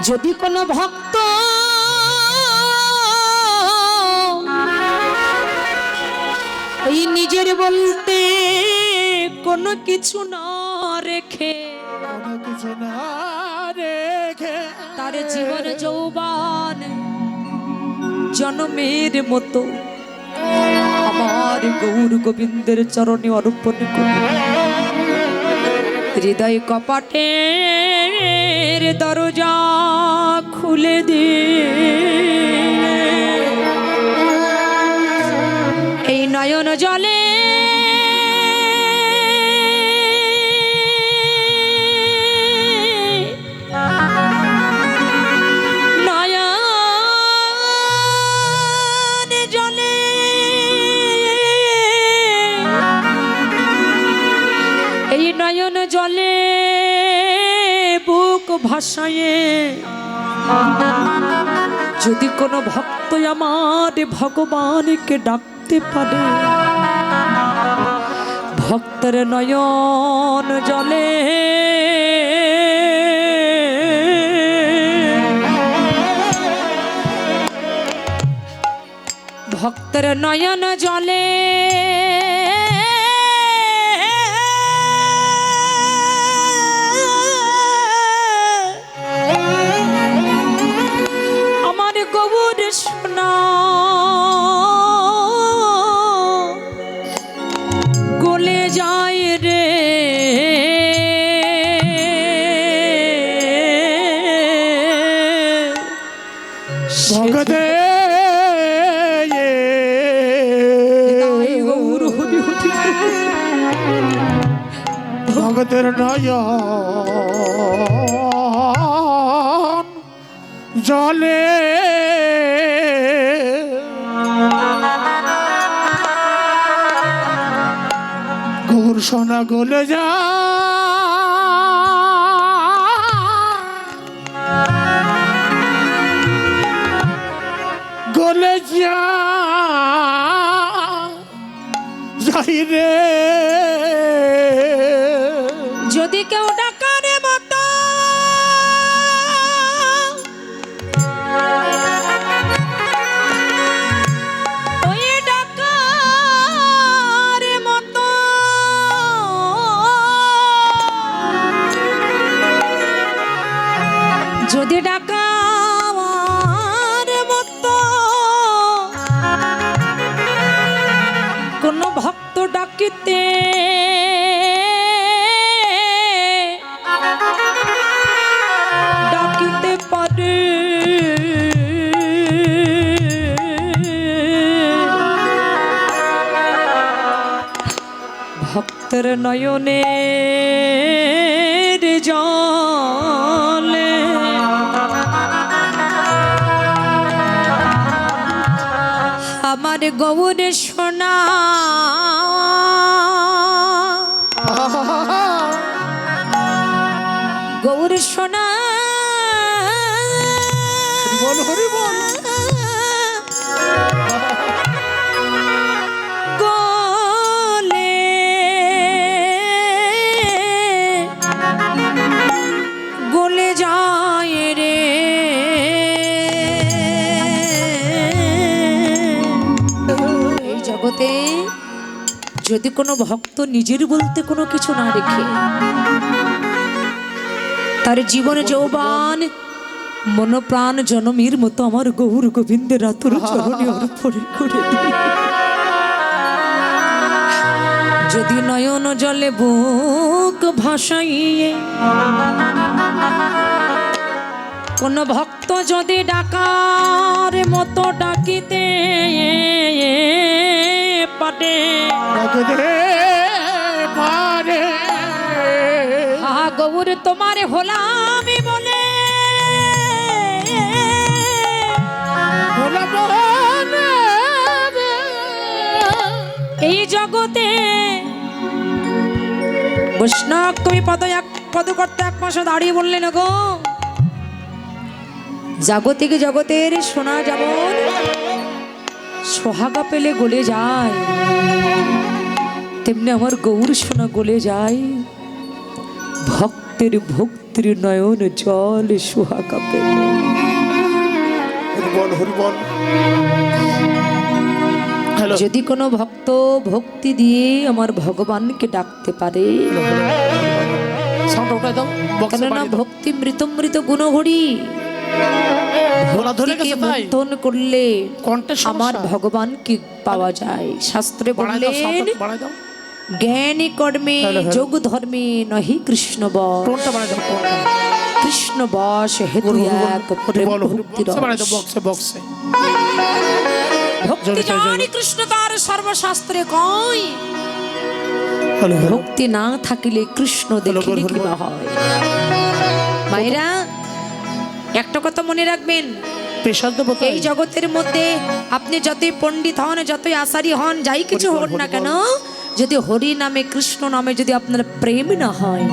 যদি কোনো ভক্ত এই নিজের বলতে কোনো কিছু না রেখে তার জীবন যৌবন জনমের মতো আমার গৌর গোবিন্দের চরণে অর্পণ করে হৃদয় কপাটের দরজা খুলে দে এই নয়ন জলে নয়ন জলে এই নয়ন জলে বুক ভাসায়ে যদি কোনো ভক্ত আমার ভগবানকে ডাকতে পারে ভক্তের নয়ন জলে ভক্তের নয়ন জলে আমার গৌর সোনা গলে যায় রে ভগতে ভগতের নয়ন জলে গৌর সোনা গলে যা গলে যা যাই রে যদি কেউ ডাকারে মতো ওই ডাকারে মতো যদি ডাকার মতো কোন ভক্ত ডাকিতে পারে ভক্তের নয়নের জলে আমার গৌর সোনা গৌর সোনা বল হরি বল গলে গলে যায় রে এই জগতে যদি কোনো ভক্ত নিজের বলতে কোনো কিছু না রেখে তার জীবনে যৌবন মনপ্রাণ জনমের মতো আমার গৌর গোবিন্দের আতুর চরণে অর্পণ করে দিই যদি নয়ন জলে বুক ভাসাইয়ে কোন ভক্ত যদি ডাকার মতো ডাকিতে পারে হা গৌর তোমারে হলামি বলে এই জগতে বৈষ্ণব তুমি পদ করতে এক মাসে দাঁড়িয়ে বললেন গো জাগতিক জগতের সোনা যেমন সোহাগা পেলে গলে যায় তেমনি আমার গৌর সোনা গলে যায় ভক্তের ভক্তি পুত্রী নয়ন জল সুহাগা পেলে। হরি বল হরি বল। হ্যালো, যদি কোনো ভক্ত ভক্তি দিয়ে আমার ভগবানকে ডাকতে পারে, সাউন্ড উঠাই দাও, বক্সে কেননা বাড়িয়ে দাও। ভক্তি মৃত গুণহরি, গলা ধরে ভক্তিকে গেছে তাই মন্থন করলে কণ্ঠের আমার সমস্যা। ভগবানকে পাওয়া যায়। শাস্ত্রে বাড়াই দাও, বললেন সাউন্ড বাড়াই দাও, জ্ঞানী কর্মে হ্যালো, হ্যালো। যোগ ধর্মে নহি কৃষ্ণ বশ, টোনটা বাড়াই দাও, টোনটা। কৃষ্ণ বশ হেতু হরি বল, এক হরি প্রেম বল, হরি ভক্তি বক্সে বাড়াই দাও, রস। বক্সে বক্সে। ভক্তি জয় জয় জয়। জানি কৃষ্ণ তার সর্বশাস্ত্রে কয়, হ্যালো হ্যালো। ভক্তি না থাকিলে কৃষ্ণ দেখিলে হরি কি বল। বা হয়। মায়েরা একটা কথা মনে রাখবেন, পেশাদ দেবো তাই? এই জগতের মধ্যে আপনি যতই পণ্ডিত হন, যতই আচারি হন, যাই কিছু হরি বল, হোক না হরি কেন, যদি হরি নামে কৃষ্ণ নামে যদি আপনার প্রেম না হয়,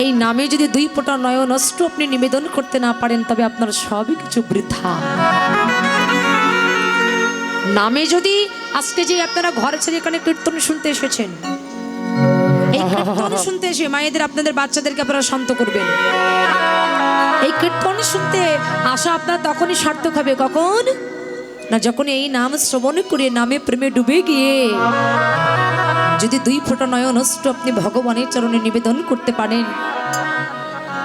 এই নামে যদি দুই ফোঁটা নয়ন অস্ত্র আপনি নিবেদন করতে না পারেন, তবে আপনার সবই কিছু বৃথা। নামে যদি আজকে যে আপনারা ঘরে ছেড়ে এখানে কীর্তন শুনতে এসেছেন, এই কীর্তন শুনতে এসে মায়েদের আপনাদের বাচ্চাদেরকে আপনারা শান্ত করবেন। এই কীর্তন শুনতে আসা আপনার তখনই সার্থক হবে, কখন না যখন এই নাম শ্রবণ করে নামে প্রেমে ডুবে গিয়ে যদি দুই ফোঁটা নয়ন অস্ত্র আপনি ভগবানের চরণে নিবেদন করতে পারেন,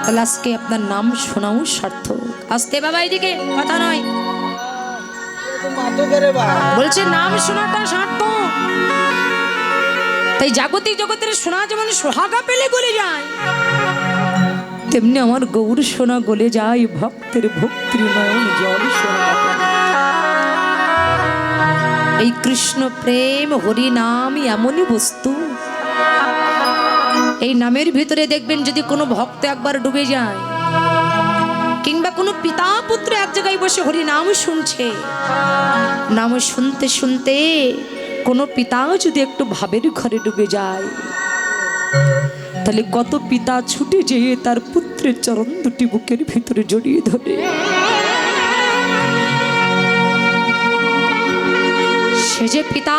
তাহলে আজকে আপনার নাম শোনাও সার্থক। আসতে বাবা এদিকে, কথা নয়, বলছে নাম শোনাটা সার্থক। তাই জাগতিক জগতের সোনা যেমন সোহাগা পেলে গলে যায়, তেমনি আমার গৌর সোনা গলে যায় ভক্তের ভক্তির নয়ন জল সোহাগা পেলে। এই কৃষ্ণ প্রেম হরি নাম এমনই বস্তু, এই নামের ভিতরে দেখবেন যদি কোনো ভক্ত একবার ডুবে যায়, কিংবা কোনো পিতা পুত্র এক জায়গায় বসে হরি নাম শুনছে, নাম শুনতে শুনতে কোনো পিতাও যদি একটু ভাবের ঘরে ডুবে যায়, তাহলে কত পিতা ছুটে যেয়ে তার পুত্রের চরণ দুটি বুকের ভিতরে জড়িয়ে ধরে। সে যে পিতা,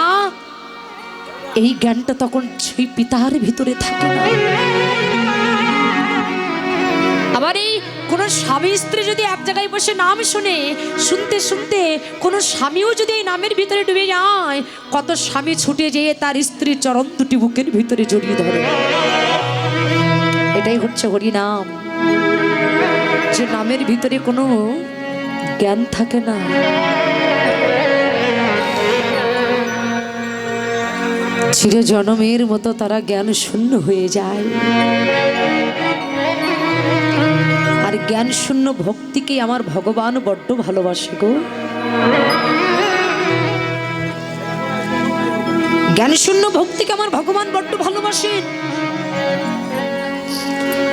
এই জ্ঞানটা তখন সেই পিতার ভিতরে থাকে না। আবার এই কোন স্বামী স্ত্রী যদি এক জায়গায় বসে নাম শুনে, শুনতে শুনতে কোন স্বামীও যদি এই নামের ভিতরে ডুবে যায়, কত স্বামী ছুটে যেয়ে তার স্ত্রীর চরণ দুটি বুকের ভিতরে জড়িয়ে ধরে। এটাই হচ্ছে হরি নাম, যে নামের ভিতরে কোনো জ্ঞান থাকে না। চির জনমের মতো তারা জ্ঞান শূন্য হয়ে যায়। আর জ্ঞান শূন্য ভক্তিকে আমার ভগবান বড্ড ভালোবাসে গো। জ্ঞান শূন্য ভক্তিকে আমার ভগবান বড্ড ভালোবাসেন।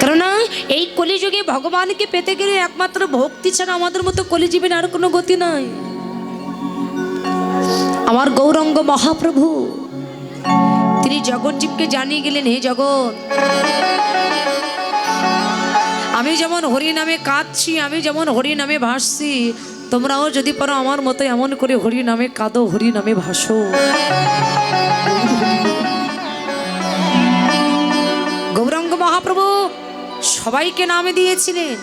কেননা এই কলিযুগে ভগবানকে পেতে গেলে একমাত্র ভক্তি ছাড়া আমাদের মতো কলিজীবের আর কোনো গতি নাই। আমার গৌরাঙ্গ মহাপ্রভু তিনি জগৎজীবকে জানিয়ে গেলেন, হে জগৎ, আমি যেমন হরি নামে কাঁদছি, আমি যেমন হরি নামে ভাসছি, তোমরাও যদি পারো আমার মতো এমন করে হরি নামে কাঁদো, হরি নামে ভাসো। গৌরাঙ্গ মহাপ্রভু সবাইকে নামে দিয়েছিলেন।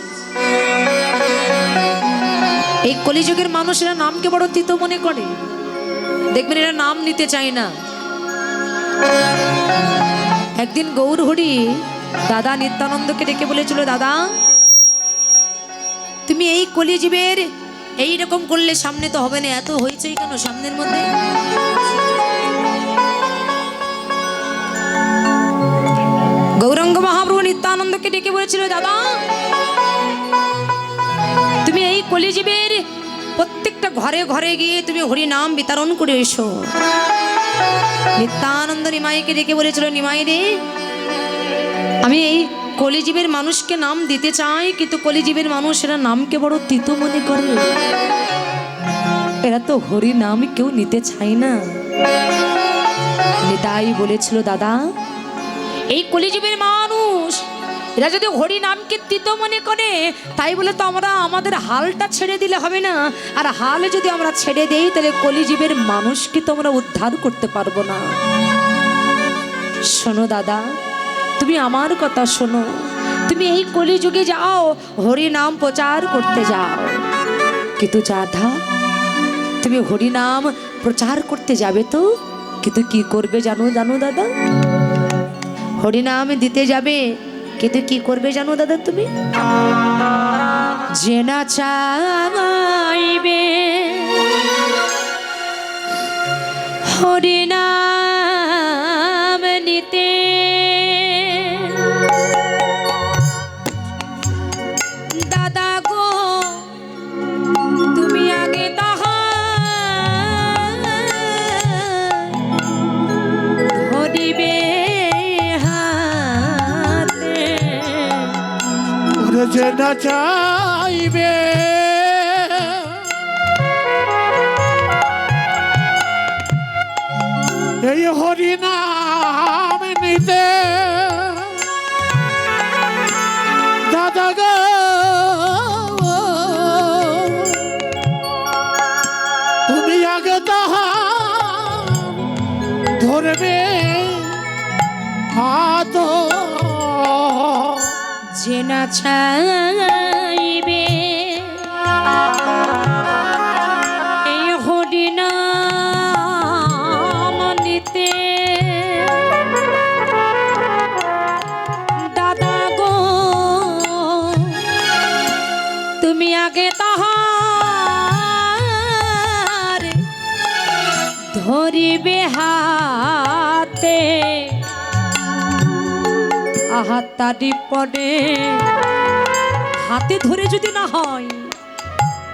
এই কলিযুগের মানুষেরা নামকে বড় তিতো মনে করে, দেখবেন এরা নাম নিতে চায় না। একদিন গৌর হরি দাদা নিত্যানন্দকে ডেকে বলেছিল, দাদা তুমি এই কলিজীবের এই রকম করলে সামনে তো হবে না, এত হয়েছে কেন সামনের মধ্যে? গৌরাঙ্গ মহাপ্রভু নিত্যানন্দকে ডেকে বলেছিল, দাদা তুমি এই কলিজীবের প্রত্যেকটা ঘরে ঘরে গিয়ে তুমি হরি নাম বিতরণ করে এসো। নিত্যানন্দ নিমাইকে ডেকে বলেছিল, নিমাই রে, আমি এই কলিজীবের মানুষকে নাম দিতে চাই, কিন্তু কলিজীবের মানুষ এরা নামকে বড় তিতো মনে করে, এরা তো হরি নাম কেউ নিতে চায় না। নিতাই বলেছিল, দাদা এই কলিজীবের মানুষ এরা যদি হরি নামকে তিতো মনে করে, তাই বলে তো আমরা আমাদের হালটা ছেড়ে দিলে হবে না। আর হাল যদি আমরা ছেড়ে দেই, তাহলে কলিজীবের মানুষকে তো আমরা উদ্ধার করতে পারবো না। শোনো দাদা, তুমি আমার কথা শোনো, তুমি এই কলিযুগে যাও হরি নাম প্রচার করতে যাও, কিন্তু রাধা তুমি হরি নাম প্রচার করতে যাবে তো, কিন্তু কি করবে জানো জানো দাদা? হরি নাম দিতে যাবে, কিন্তু কি করবে জানো দাদা তুমি? যে না চাইবে হরি নাম নিতে, দাদা গো তুমি আগে তাহা ধরিবে হাতে। ওরে যে না চাইবে এই হরি নাম নিতে, দাদা গো তুমি আগে তাহা ধরবে হাত। যে না চাইবে এই হরি নাম নিতে, দাদা গো তুমি আগে তাহার ধরিবে হাতে। আহাত তারি পরে হাতে ধরে যদি না হয়,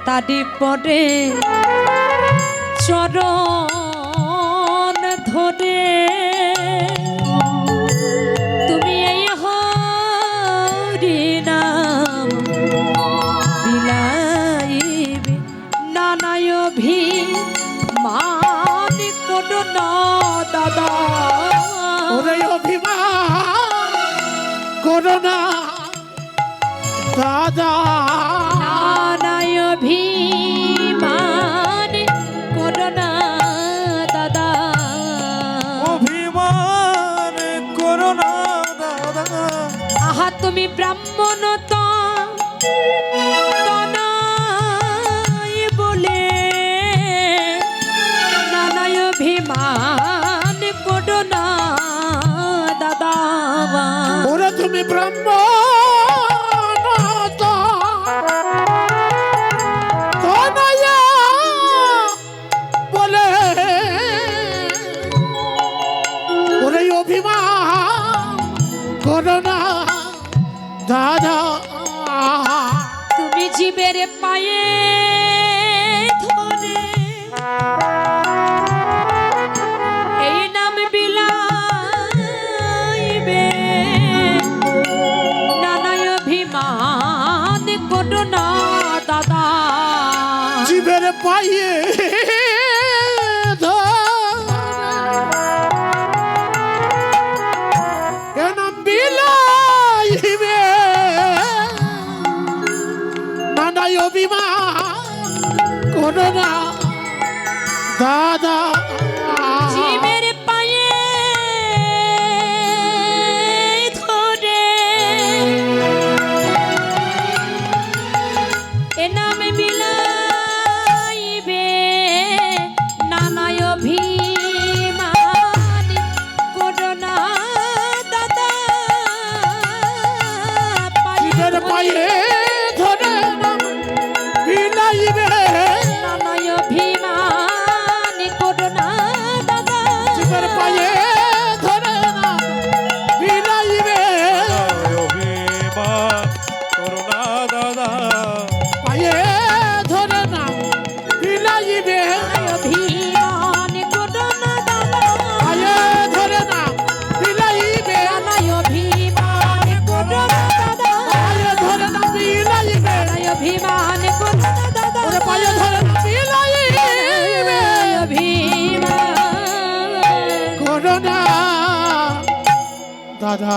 তারি পরে চরণ ধরে তুমি এই হরি নাম বিলাইবে, নানায় ভি মান করো না দাদা। ওরে অভিমান করো না দাদা, নানায় ভি মান করো না দাদা। অভিমান করো না দাদা। আহা তুমি ব্রাহ্মণ তো তনয় বলে, নানায় অভিমান করো না দাদা। ওরে তুমি ব্রহ্ম বলে, ওরে অভিমান করো না দাদা। তুমি জীবের পায়ে ধরে এই নাম বিলাইবে, নানায় অভিমান করো না দাদা। জীবের পায়ে নাম বিলাইবে, নানাই অভিমান করো না দাদা। জীবের পায়ে ধরে এ নাম বিলাইবে, নানায় অভিমান করো না দাদা। জীবের পায়ে ধরে নাম বিলাইবে, নানায় অভিমান করো না দাদা। জীবের পায়ে ধরে নাম বিলাইবে, অভিমান করো না দাদা। পায়ে ধরে নাম বিলাইবে, অভিমান করো না দাদা। পায়ে ধরে নাম বিলাইবে, নানায় অভিমান করো না দাদা। পায়ে ধরে নাম বিলাইবে, নানায় অভিমান করো না দাদা। ওরে পায়ে ধরে নাম বিলাইবে, নানায় অভিমান করো না দাদা।